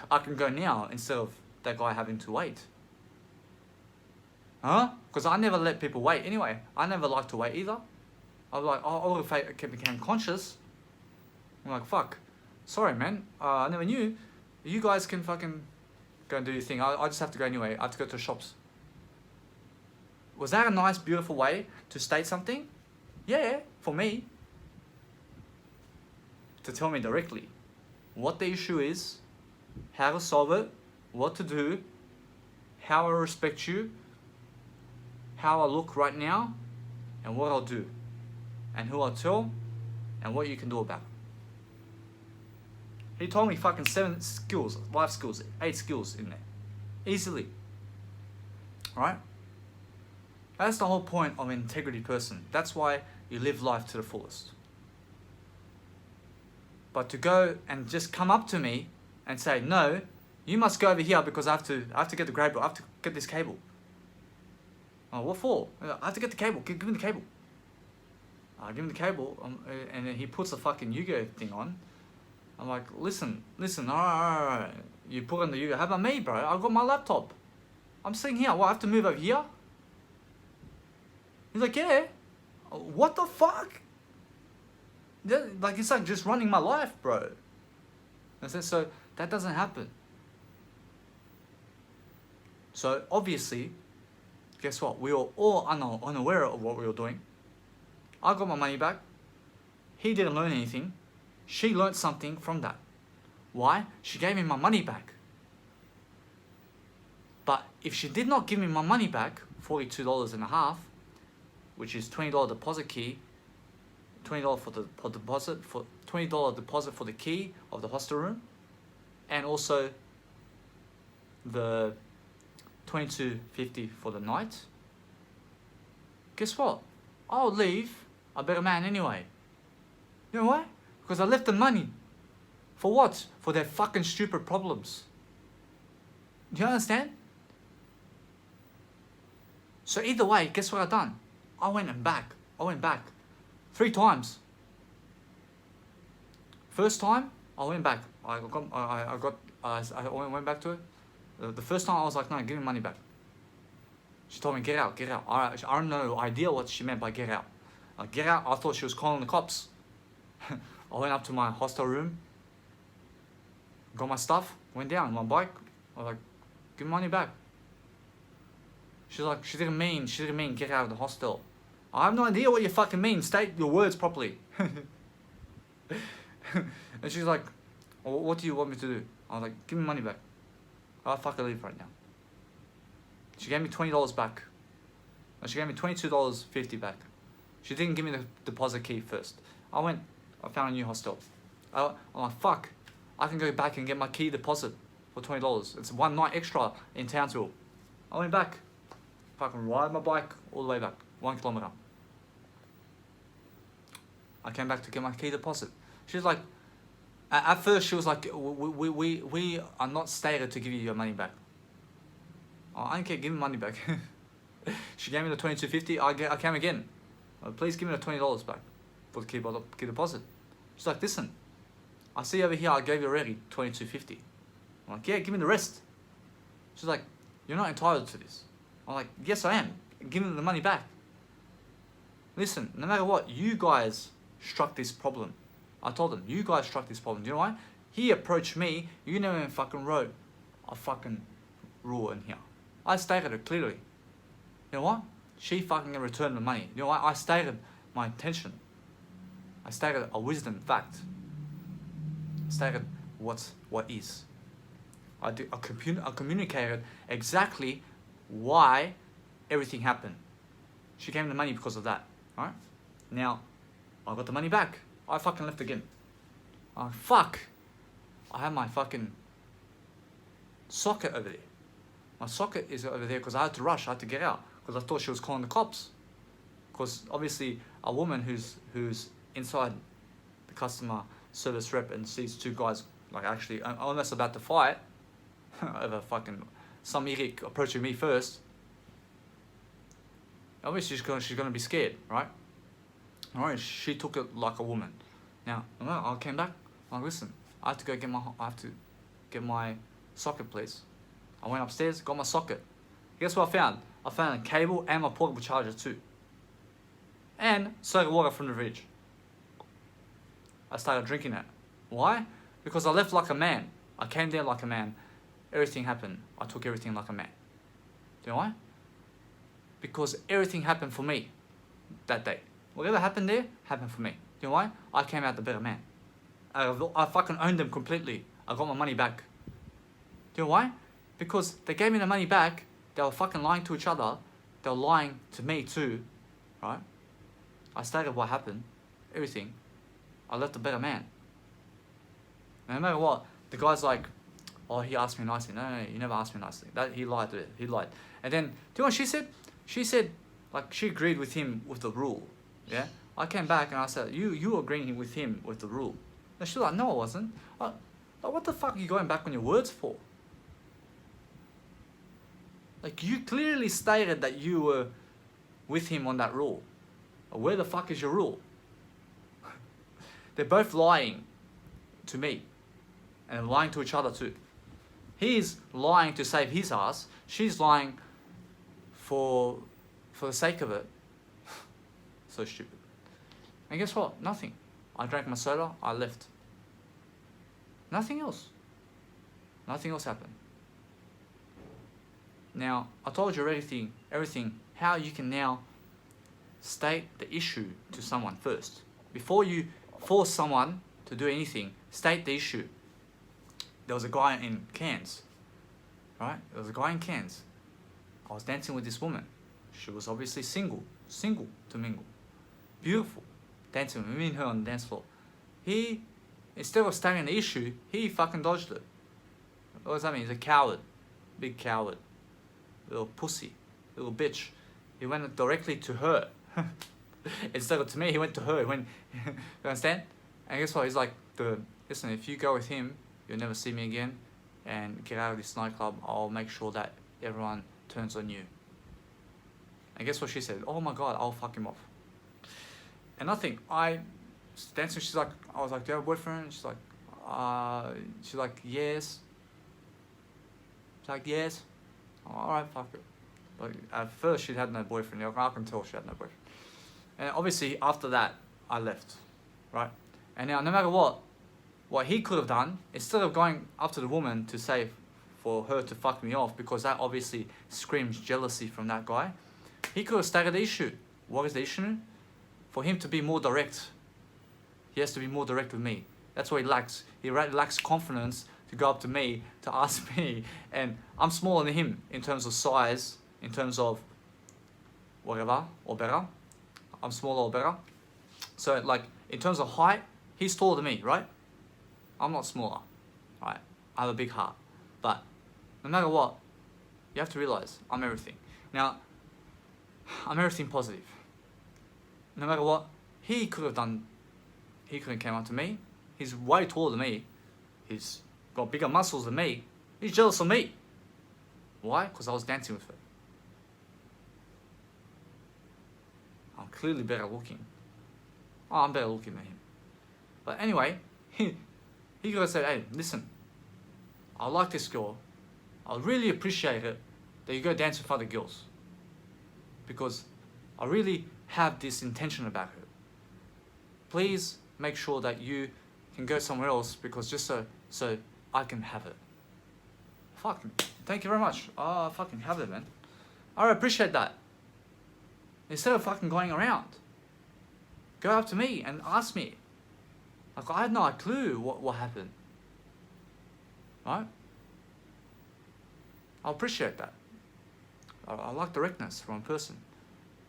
S1: I can go now instead of that guy having to wait. Huh? Because I never let people wait anyway. I never like to wait either. I was like, oh, if I became conscious, I'm like, fuck. Sorry, man. I never knew. You guys can fucking go and do your thing. I just have to go anyway. I have to go to the shops. Was that a nice, beautiful way to state something? Yeah, for me. To tell me directly what the issue is, how to solve it, what to do, how I respect you, how I look right now, and what I'll do, and who I'll tell, and what you can do about it. He told me fucking 7 skills, life skills, 8 skills in there. Easily. Right? That's the whole point of an integrity person. That's why you live life to the fullest. But to go and just come up to me and say, no, you must go over here because I have to get the cable. I have to get this cable. Oh, what for? I have to get the cable. Give me the cable. I give him the cable, and then he puts the fucking Yu-Gi-Oh thing on. I'm like, listen, all right. You put on the Yu-Gi-Oh. How about me, bro? I got my laptop. I'm sitting here. What, I have to move over here? He's like, yeah. What the fuck? Like, it's like just running my life, bro. I said, so that doesn't happen. So obviously, guess what? We were all unaware of what we were doing. I got my money back. He didn't learn anything. She learned something from that. Why? She gave me my money back. But if she did not give me my money back, $42.50, which is $20 deposit key, $20 for the deposit, for $20 deposit for the key of the hostel room, and also the $22.50 for the night. Guess what? I'll leave a better man anyway. You know why? Because I left the money. For what? For their fucking stupid problems. Do you understand? So either way, guess what I done? I went back 3 times. First time, I went back. I went back to it. The first time I was like, no, give me money back. She told me, get out. I have no idea what she meant by get out. Get out, I thought she was calling the cops. I went up to my hostel room, got my stuff, went down, my bike. I was like, give me money back. She's like, she didn't mean get out of the hostel. I have no idea what you fucking mean. State your words properly. And she's like, Or what do you want me to do? I was like, give me money back. I'll fucking leave right now. She gave me $20 back. No, she gave me $22.50 back. She didn't give me the deposit key first. I found a new hostel. I'm like, fuck. I can go back and get my key deposit for $20. It's one night extra in Townsville. I went back. Fucking ride my bike all the way back. 1 kilometer. I came back to get my key deposit. She's like, at first she was like, we are not stated to give you your money back. Oh, I didn't care, give me money back. She gave me the $22.50. I came again. Please give me the $20 back for the key deposit. She's like, listen, I see over here I gave you already $22.50. I'm like, yeah, give me the rest. She's like, you're not entitled to this. I'm like, yes I am. Give me the money back. Listen, no matter what, you guys struck this problem. I told them, you guys struck this problem. Do you know why? He approached me, you never even fucking wrote a fucking rule in here. I stated it clearly. You know what? She fucking returned the money. You know what? I stated my intention. I stated a wisdom fact. I stated what is. I communicated exactly why everything happened. She gave me the money because of that. Alright? Now, I got the money back. I fucking left again. Oh, fuck. I have my fucking socket over there. My socket is over there because I had to rush. I had to get out because I thought she was calling the cops. Because obviously a woman who's inside the customer service rep and sees two guys like actually almost about to fight over fucking some idiot approaching me first. Obviously she's gonna be scared, right? Alright, she took it like a woman. Now, I came back. I'm like, listen, I have to get my socket, please. I went upstairs, got my socket. Guess what I found? I found a cable and my portable charger too. And soda water from the fridge. I started drinking it. Why? Because I left like a man. I came there like a man. Everything happened. I took everything like a man. Do you know why? Because everything happened for me that day. Whatever happened there, happened for me. Do you know why? I came out the better man. I fucking owned them completely. I got my money back. Do you know why? Because they gave me the money back. They were fucking lying to each other. They were lying to me too. Right? I stated what happened. Everything. I left a better man. And no matter what, the guy's like, oh, he asked me nicely. No, you never asked me nicely. He lied to it. He lied. And then, do you know what she said? She said, like, she agreed with him with the rule. Yeah? I came back and I said, you agreeing with him with the rule. And she's like, no, I wasn't. Like, what the fuck are you going back on your words for? Like, you clearly stated that you were with him on that rule. Where the fuck is your rule? They're both lying to me. And lying to each other too. He's lying to save his ass. She's lying for the sake of it. So stupid. And guess what? Nothing. I drank my soda, I left. Nothing else. Nothing else happened. Now, I told you everything, how you can now state the issue to someone first. Before you force someone to do anything, state the issue. There was a guy in Cairns, right? There was a guy in Cairns. I was dancing with this woman. She was obviously single to mingle. Beautiful, dancing with me and her on the dance floor. He, instead of stating the issue, he fucking dodged it. What does that mean? He's a coward, big coward, little pussy, little bitch. He went directly to her. Instead of to me, he went to her. He went, you understand? And guess what? He's like, listen, if you go with him, you'll never see me again, and get out of this nightclub. I'll make sure that everyone turns on you. And guess what she said? Oh my god, I'll fuck him off. And nothing. I dancing. She's like, I was like, do you have a boyfriend? She's like, yes. She's like, yes. Oh, all right, fuck it. But at first she had no boyfriend. I can tell she had no boyfriend. And obviously after that, I left, right? And now no matter what he could have done, instead of going up to the woman to say for her to fuck me off, because that obviously screams jealousy from that guy, he could have stated the issue. What is the issue? For him to be more direct, he has to be more direct with me. That's what he lacks. He lacks confidence to go up to me, to ask me. And I'm smaller than him in terms of size, in terms of whatever, or better. I'm smaller or better. So like, in terms of height, he's taller than me, right? I'm not smaller, right? I have a big heart. But no matter what, you have to realize I'm everything. Now, I'm everything positive. No matter what, he could have came up to me. He's way taller than me. He's got bigger muscles than me. He's jealous of me. Why? Because I was dancing with her. I'm clearly better looking. Oh, I'm better looking than him. But anyway, he could have said, hey, listen, I like this girl. I really appreciate it that you go dance with other girls. Because I really have this intention about her. Please make sure that you can go somewhere else, because just so I can have her. Fucking, thank you very much. Oh, I fucking have it, man. I appreciate that. Instead of fucking going around, go up to me and ask me. Like, I had no clue what happened. Right? I appreciate that. I like directness from a person.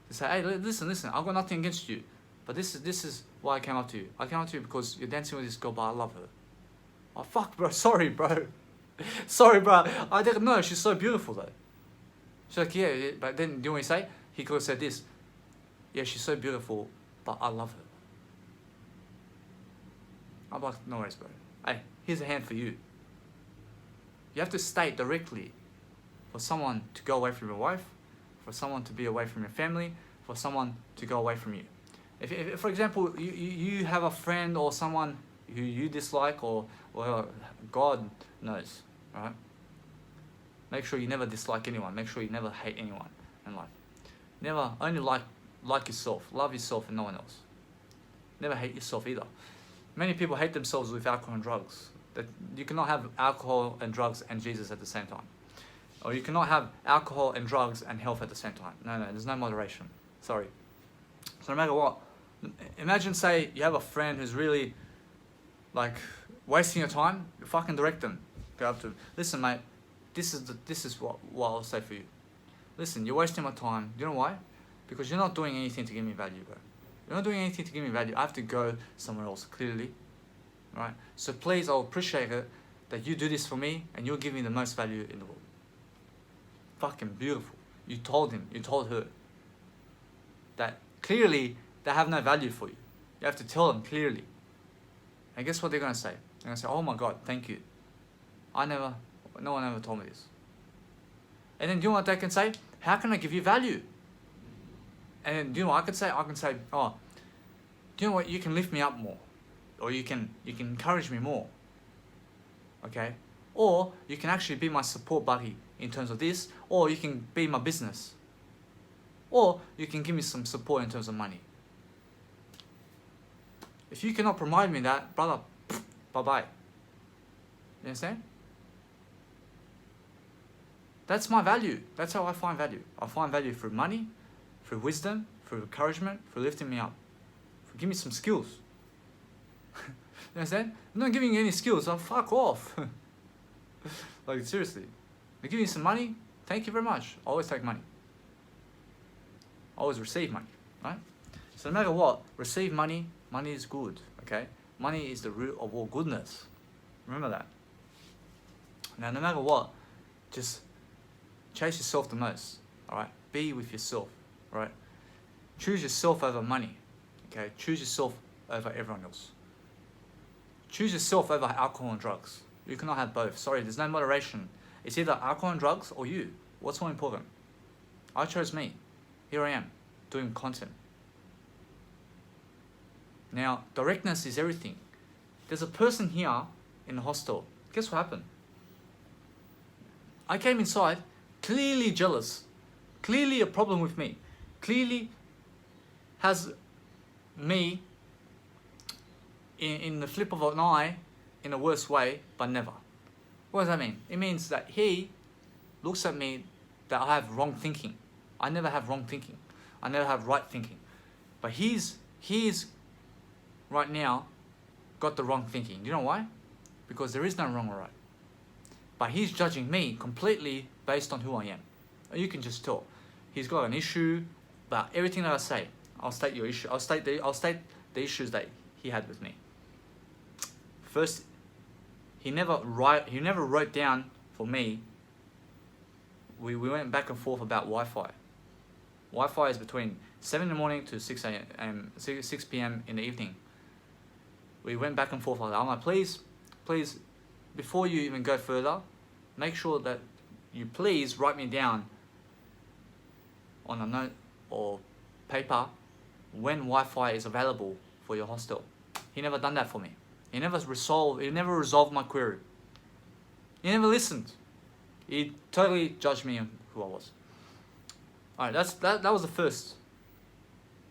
S1: To say, hey, listen, I've got nothing against you, but this is why I came up to you. I came up to you because you're dancing with this girl, but I love her. Oh, fuck, bro. Sorry, bro. Sorry, bro. I didn't know. She's so beautiful, though. She's like, yeah, but then, do you know what he say? He could have said this. Yeah, she's so beautiful, but I love her. I'm like, no worries, bro. Hey, here's a hand for you. You have to state directly for someone to go away from your wife, for someone to be away from your family, for someone to go away from you. If for example, you have a friend or someone who you dislike, or God knows, right? Make sure you never dislike anyone. Make sure you never hate anyone in life. Never, only like yourself. Love yourself and no one else. Never hate yourself either. Many people hate themselves with alcohol and drugs. That you cannot have alcohol and drugs and Jesus at the same time. Or you cannot have alcohol and drugs and health at the same time. No, there's no moderation. Sorry. So no matter what, imagine, say, you have a friend who's really, like, wasting your time. You fucking direct them. Go up to them. Listen, mate, this is what I'll say for you. Listen, you're wasting my time. Do you know why? Because you're not doing anything to give me value, bro. You're not doing anything to give me value. I have to go somewhere else, clearly. Right? So please, I'll appreciate it that you do this for me and you'll give me the most value in the world. Fucking beautiful. You told him, you told her that clearly they have no value for you. You have to tell them clearly. And guess what they're going to say? They're going to say, oh my God, thank you. No one ever told me this. And then do you know what they can say? How can I give you value? And then do you know what I could say? I can say, oh, do you know what? You can lift me up more. Or you can encourage me more. Okay? Or you can actually be my support buddy in terms of this. Or you can be my business. Or you can give me some support in terms of money. If you cannot provide me that, brother, bye-bye. You understand? That's my value. That's how I find value. I find value through money, through wisdom, through encouragement, through lifting me up. Give me some skills. You understand? I'm not giving you any skills. I'll fuck off. Like, seriously. They give you some money. Thank you very much. I always take money. I always receive money. Right? So no matter what, receive money. Money is good. Okay? Money is the root of all goodness. Remember that. Now, no matter what, just chase yourself the most. Alright? Be with yourself. Right? Choose yourself over money. Okay? Choose yourself over everyone else. Choose yourself over alcohol and drugs. You cannot have both. Sorry, there's no moderation. It's either alcohol and drugs or you. What's more important? I chose me. Here I am, doing content. Now, directness is everything. There's a person here in the hostel. Guess what happened? I came inside, clearly jealous, clearly a problem with me, clearly has me in the flip of an eye in a worse way, but never. What does that mean? It means that he looks at me that I have wrong thinking. I never have wrong thinking. I never have right thinking. But he's right now got the wrong thinking. You know why? Because there is no wrong or right. But he's judging me completely based on who I am. You can just tell. He's got an issue about everything that I say. I'll state your issue. I'll state the issues that he had with me. First, he never wrote down for me. We went back and forth about Wi-Fi. Wi-Fi is between 7 in the morning to 6 a.m. 6 p.m. in the evening. We went back and forth like that. I'm like, please, before you even go further, make sure that you please write me down on a note or paper when Wi-Fi is available for your hostel. He never done that for me. He never resolved my query. He never listened. He totally judged me on who I was. Alright, that was the first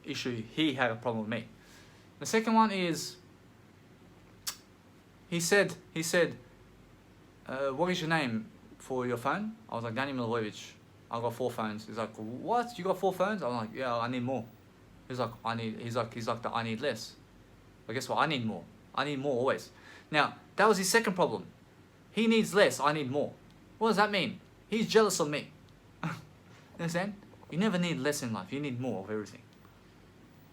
S1: issue. He had a problem with me. The second one is he said, what is your name for your phone? I was like, Danny Milivojevic. I got 4 phones. He's like, what? You got 4 phones? I'm like, yeah, I need more. He's like, I need less. But guess what? I need more. I need more always. Now, that was his second problem. He needs less, I need more. What does that mean? He's jealous of me. You understand? You never need less in life. You need more of everything.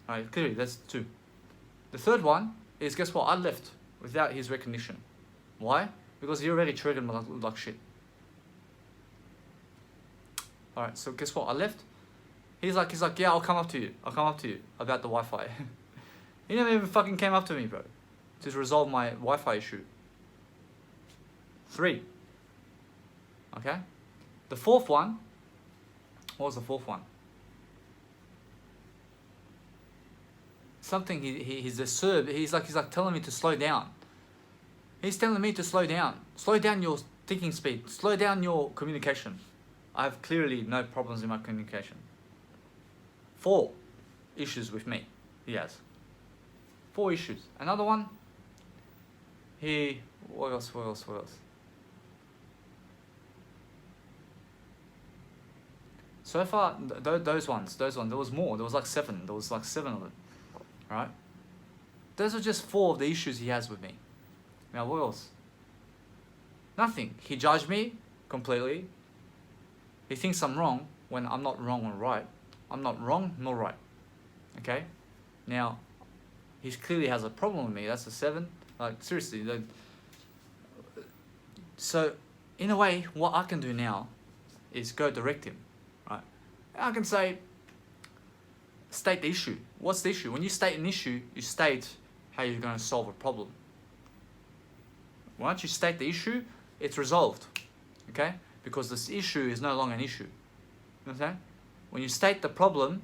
S1: Alright, clearly, that's 2. The third one is, guess what? I left without his recognition. Why? Because he already treated me like shit. Alright, so guess what? I left. He's like, yeah, I'll come up to you about the Wi-Fi. He never even fucking came up to me, bro, to resolve my Wi-Fi issue. 3. Okay? The fourth one, what was the fourth one? Something he's disturbed. He's like telling me to slow down. He's telling me to slow down. Slow down your thinking speed. Slow down your communication. I have clearly no problems in my communication. 4 issues with me. He has 4 issues. Another one. What else? So far, those ones. There was more. There was like 7. There was like 7 of them. Alright? Those are just 4 of the issues he has with me. Now, what else? Nothing. He judged me completely. He thinks I'm wrong when I'm not wrong or right. I'm not wrong nor right. Okay? Now, he clearly has a problem with me. That's a 7. Like, seriously. So, in a way, what I can do now is go direct him. Right? I can say, state the issue. What's the issue? When you state an issue, you state how you're going to solve a problem. Once you state the issue, it's resolved. Okay? Because this issue is no longer an issue. You understand? When you state the problem,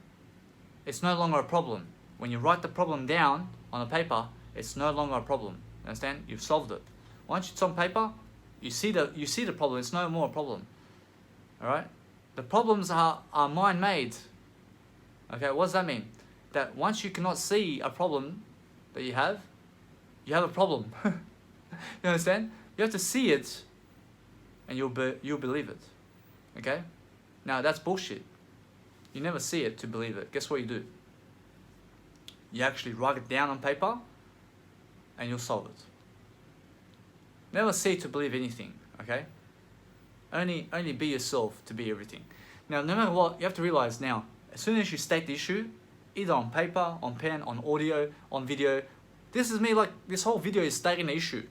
S1: it's no longer a problem. When you write the problem down on a paper, it's no longer a problem. You understand? You've solved it. Once it's on paper, you see the problem. It's no more a problem. Alright? The problems are mind-made. Okay, what does that mean? That once you cannot see a problem that you have a problem. You understand? You have to see it, and you'll believe it. Okay? Now that's bullshit. You never see it to believe it. Guess what you do? You actually write it down on paper, and you'll solve it. Never see to believe anything. Okay? Only be yourself to be everything. Now, no matter what, you have to realize now, as soon as you state the issue, either on paper, on pen, on audio, on video, this is me, like, this whole video is stating the issue.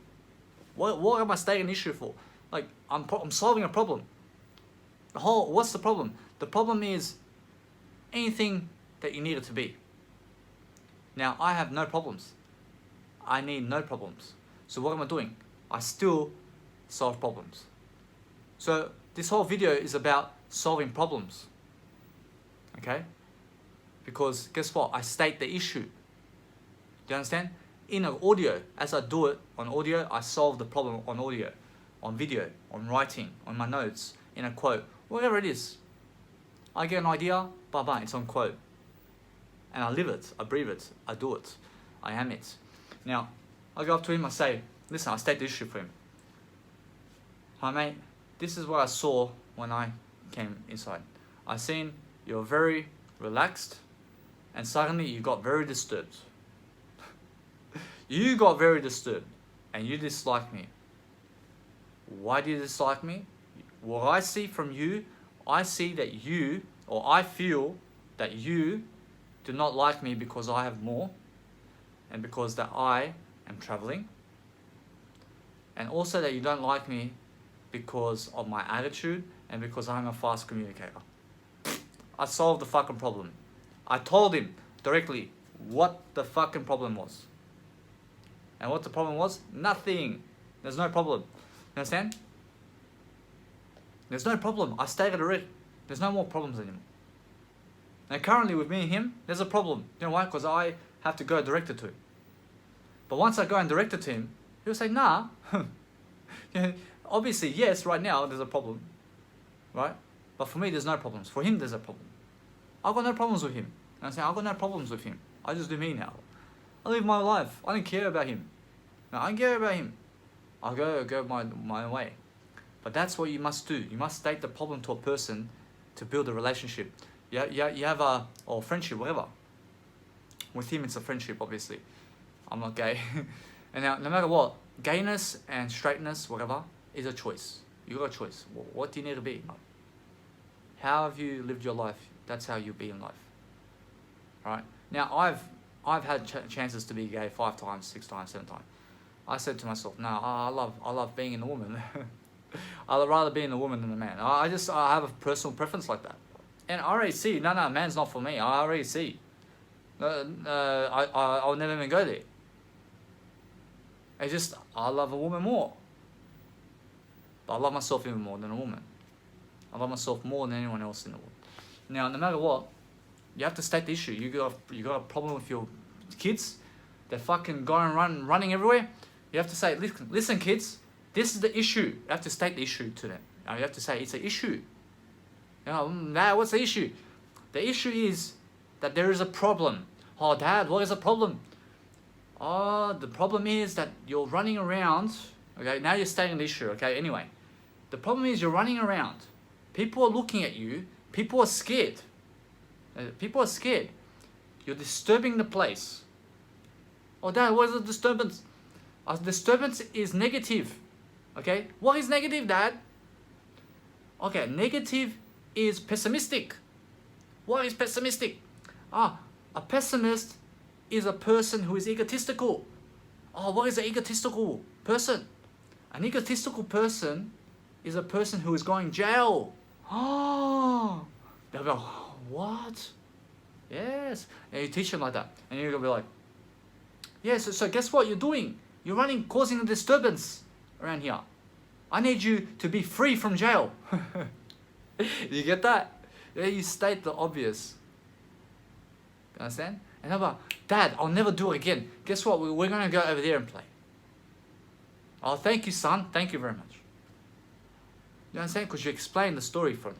S1: What am I stating an issue for? Like, I'm solving a problem. What's the problem? The problem is anything that you need it to be. Now, I have no problems. I need no problems. So what am I doing? I still solve problems. So this whole video is about solving problems. Okay? Because guess what? I state the issue. Do you understand? In an audio, as I do it on audio, I solve the problem on audio, on video, on writing, on my notes, in a quote, whatever it is. I get an idea, bye-bye, it's on quote. And I live it, I breathe it, I do it, I am it. Now, I go up to him, I say, listen, I state the issue for him. Hi mate, this is what I saw when I came inside. I seen you're very relaxed, and suddenly you got very disturbed. You got very disturbed and you dislike me. Why do you dislike me? What I see from you, I see that you, or I feel that you do not like me because I have more, and because that I am traveling, and also that you don't like me because of my attitude and because I'm a fast communicator. I solved the fucking problem. I told him directly what the fucking problem was. And what the problem was? Nothing. There's no problem. You understand? There's no problem. I stated already. There's no more problems anymore. Now currently with me and him, there's a problem. You know why? Because I have to go direct it to him. But once I go and direct it to him, he'll say, nah. You know, obviously, yes, right now there's a problem. Right? But for me, there's no problems. For him, there's a problem. I've got no problems with him. You understand? I've got no problems with him. I just do me now. I live my life. I don't care about him. No, I don't care about him. I'll go my own way. But that's what you must do. You must state the problem to a person to build a relationship. You have a or friendship, whatever. With him, it's a friendship, obviously. I'm not gay. And now, no matter what, gayness and straightness, whatever, is a choice. You got a choice. What do you need to be? How have you lived your life? That's how you'll be in life. Right? Now, I've had chances to be gay 5 times, 6 times, 7 times. I said to myself, no, I love being in a woman. I'd rather be in a woman than a man. I have a personal preference like that. And I already see, no, man's not for me. I already see. I'll never even go there. It's just, I love a woman more. But I love myself even more than a woman. I love myself more than anyone else in the world. Now, no matter what, you have to state the issue. You got a problem with your kids. They're fucking going running everywhere. You have to say, listen, kids, this is the issue. You have to state the issue to them. You have to say it's an issue. You know, Dad, what's the issue? The issue is that there is a problem. Oh, Dad, what is the problem? Oh, the problem is that you're running around. Okay, now you're stating the issue. Okay, anyway, the problem is you're running around. People are looking at you. People are scared. People are scared. You're disturbing the place. Oh, Dad, what is a disturbance? A disturbance is negative. Okay, what is negative, Dad? Okay, negative is pessimistic. What is pessimistic? A pessimist is a person who is egotistical. Oh, what is an egotistical person? An egotistical person is a person who is going jail. Oh, they'll go, what? Yes. And you teach them like that. And you're going to be like, yes, so guess what you're doing? You're causing a disturbance around here. I need you to be free from jail. You get that? Yeah, you state the obvious. You understand? And I'm like, Dad, I'll never do it again. Guess what? We're going to go over there and play. Oh, thank you, son. Thank you very much. You understand? Because you explain the story for them.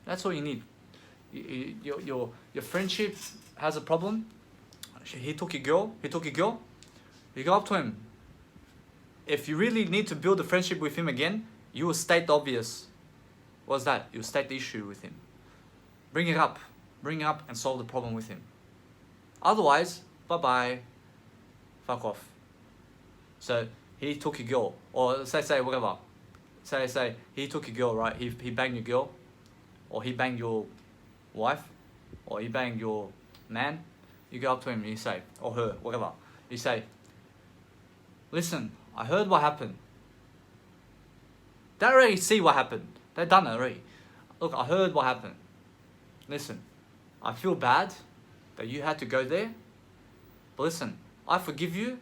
S1: That's all you need. Your friendship has a problem. He took your girl. You go up to him. If you really need to build a friendship with him again, you will state the obvious. What's that? You'll state the issue with him. Bring it up and solve the problem with him. Otherwise, bye-bye. Fuck off. So, he took your girl. Or say whatever. Say, he took your girl, right? He banged your girl. Or he banged your wife. Or he banged your man. You go up to him and you say, or her, whatever. You say, listen, I heard what happened. They already see what happened. They've done it already. Look, I heard what happened. Listen, I feel bad that you had to go there. But listen, I forgive you.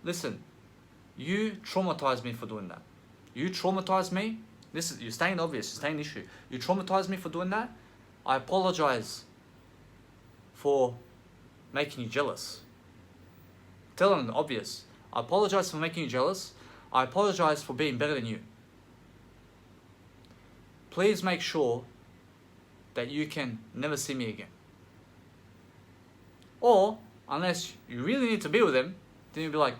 S1: Listen, you traumatized me for doing that. You traumatized me. You're staying obvious, you're staying issue. You traumatized me for doing that. I apologize for making you jealous. Tell them the obvious. I apologize for making you jealous. I apologize for being better than you. Please make sure that you can never see me again. Or, unless you really need to be with them, then you'll be like,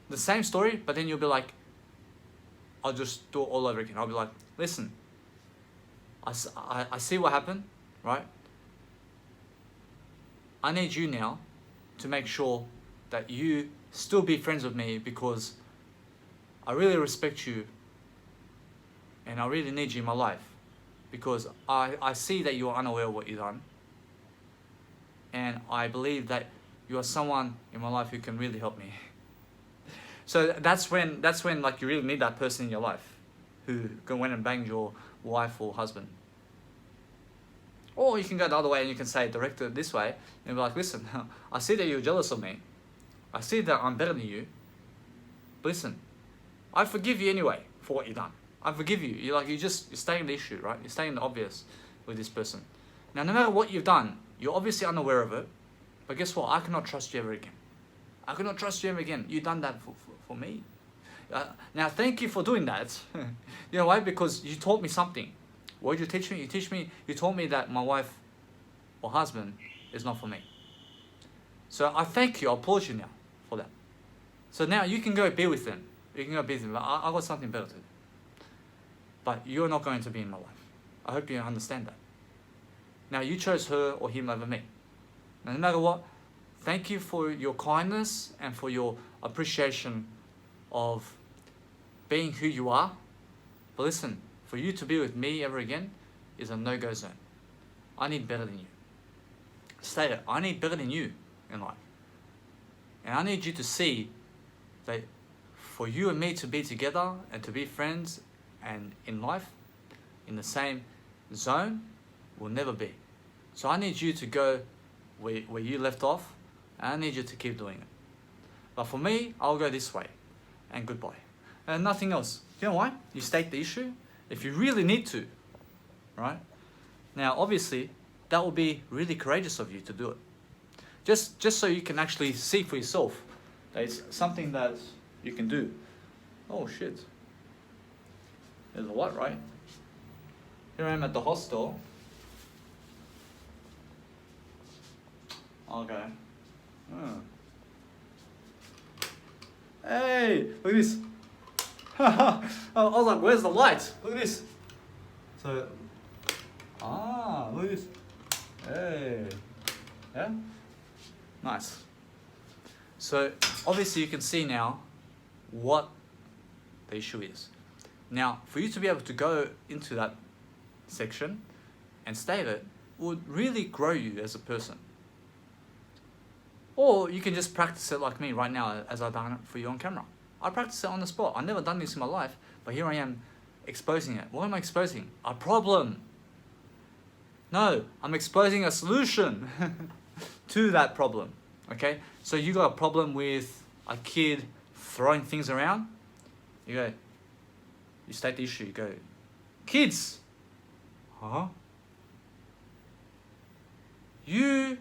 S1: the same story, but then you'll be like, I'll just do it all over again. I'll be like, listen, I see what happened, right? I need you now to make sure that you still be friends with me, because I really respect you and I really need you in my life, because I see that you are unaware of what you've done, and I believe that you are someone in my life who can really help me. So that's when like you really need that person in your life who can went and bang your wife or husband. Or you can go the other way and you can say, direct it this way and be like, listen, I see that you're jealous of me. I see that I'm better than you. But listen, I forgive you anyway for what you've done. I forgive you. You're staying in the issue, right? You're staying in the obvious with this person. Now, no matter what you've done, you're obviously unaware of it. But guess what? I cannot trust you ever again. I cannot trust you ever again. You've done that for me. Now, thank you for doing that. You know why? Because you taught me something. What did you teach me? You taught me that my wife or husband is not for me. So I thank you. I applaud you now for that. So now you can go be with them. You can go be with them. I got something better to do. But you're not going to be in my life. I hope you understand that. Now you chose her or him over me. Now, no matter what, thank you for your kindness and for your appreciation of being who you are. But listen, for you to be with me ever again is a no-go zone. I need better than you. State it. I need better than you in life. And I need you to see that for you and me to be together and to be friends and in life, in the same zone, will never be. So I need you to go where you left off, and I need you to keep doing it. But for me, I'll go this way, and goodbye. And nothing else. You know why? You state the issue if you really need to, right? Now, obviously, that will be really courageous of you to do it. Just so you can actually see for yourself that it's something that you can do. Oh shit. There's a what, right? Here I am at the hostel. Okay. Hey, look at this. I was like, where's the light? Look at this. So, look at this. Hey. Yeah? Nice. So, obviously you can see now what the issue is. Now, for you to be able to go into that section and state it would really grow you as a person. Or you can just practice it like me right now as I've done it for you on camera. I practice it on the spot. I've never done this in my life, but here I am exposing it. What am I exposing? A problem. No, I'm exposing a solution to that problem. Okay? So you got a problem with a kid throwing things around. You state the issue. You go, kids. Huh? You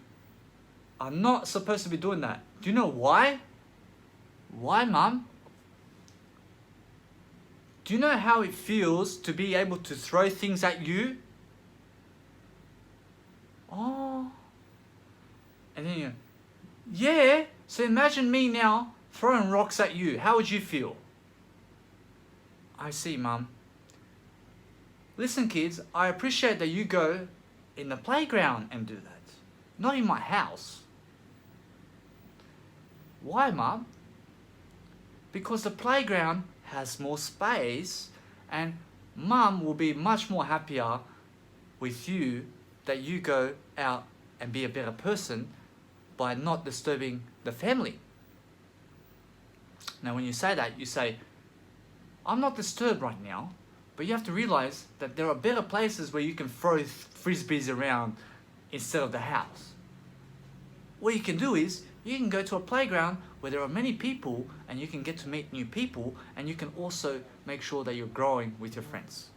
S1: are not supposed to be doing that. Do you know why? Why, Mum? Do you know how it feels to be able to throw things at you? Oh. And then you, yeah. So imagine me now throwing rocks at you. How would you feel? I see, Mum. Listen, kids, I appreciate that you go in the playground and do that. Not in my house. Why, Mum? Because the playground has more space and Mum will be much more happier with you that you go out and be a better person by not disturbing the family. Now when you say that, you say, I'm not disturbed right now, but you have to realize that there are better places where you can throw frisbees around instead of the house. What you can do is, you can go to a playground where there are many people and you can get to meet new people, and you can also make sure that you're growing with your friends.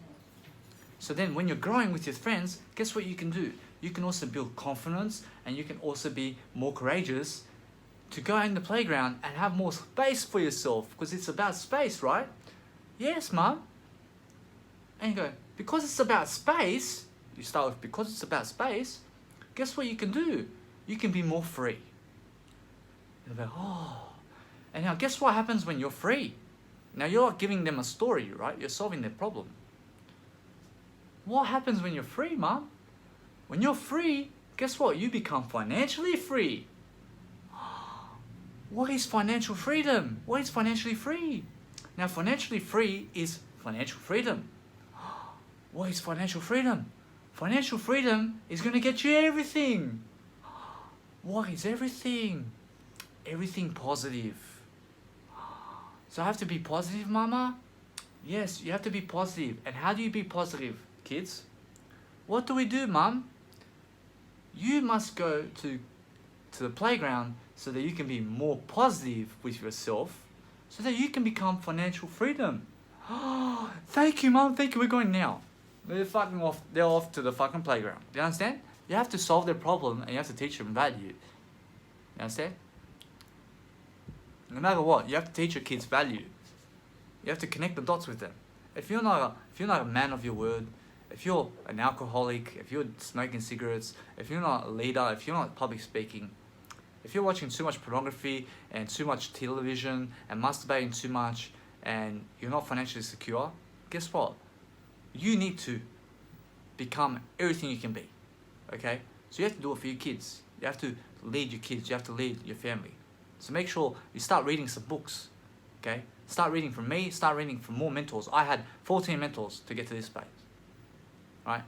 S1: So then when you're growing with your friends, guess what you can do? You can also build confidence and you can also be more courageous to go in the playground and have more space for yourself, because it's about space, right? Yes, Mum. And you go, because it's about space, you start with because it's about space, guess what you can do? You can be more free. You'll go, oh. And now guess what happens when you're free? Now you're not giving them a story, right? You're solving their problem. What happens when you're free, Mum? When you're free, guess what? You become financially free. What is financial freedom? What is financially free? Now, financially free is financial freedom. What is financial freedom? Financial freedom is going to get you everything. What is everything? Everything positive. So I have to be positive, mama? Yes, you have to be positive. And how do you be positive, kids? What do we do, mum? You must go to the playground so that you can be more positive with yourself, so that you can become financial freedom. Thank you, mum. Thank you. We're going now. They're fucking off. They're off to the fucking playground. Do you understand? You have to solve their problem and you have to teach them value. You understand? No matter what, you have to teach your kids value. You have to connect the dots with them. If you're not a man of your word, if you're an alcoholic, if you're smoking cigarettes, if you're not a leader, if you're not public speaking, if you're watching too much pornography and too much television and masturbating too much and you're not financially secure, guess what? You need to become everything you can be. Okay? So you have to do it for your kids. You have to lead your kids. You have to lead your family. So make sure you start reading some books. Okay? Start reading from me. Start reading from more mentors. I had 14 mentors to get to this place. Right?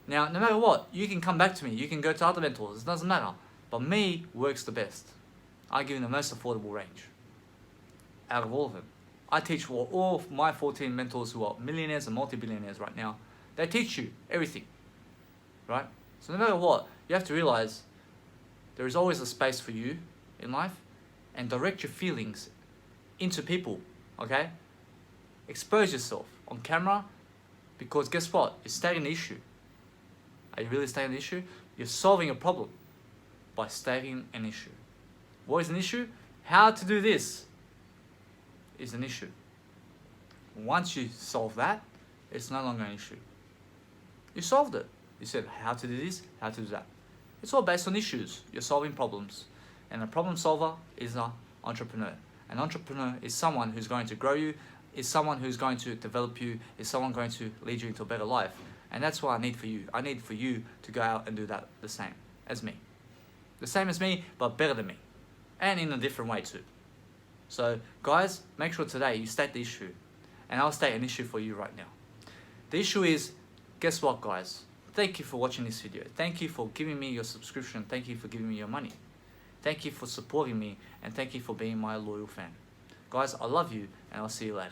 S1: Now, no matter what, you can come back to me. You can go to other mentors. It doesn't matter. But me works the best. I give you the most affordable range out of all of them. I teach all of my 14 mentors who are millionaires and multi-billionaires right now. They teach you everything. Right? So no matter what, you have to realize there is always a space for you in life, and direct your feelings into people. Okay? Expose yourself on camera, because guess what? You're stating the issue. Are you really stating the issue? You're solving a problem by stating an issue. What is an issue? How to do this is an issue. Once you solve that, it's no longer an issue. You solved it. You said how to do this, how to do that. It's all based on issues. You're solving problems. And a problem solver is an entrepreneur. An entrepreneur is someone who's going to grow you, is someone who's going to develop you, is someone going to lead you into a better life. And that's what I need for you. I need for you to go out and do that the same as me. The same as me, but better than me. And in a different way too. So guys, make sure today you state the issue. And I'll state an issue for you right now. The issue is, guess what guys? Thank you for watching this video. Thank you for giving me your subscription. Thank you for giving me your money. Thank you for supporting me. And thank you for being my loyal fan. Guys, I love you and I'll see you later.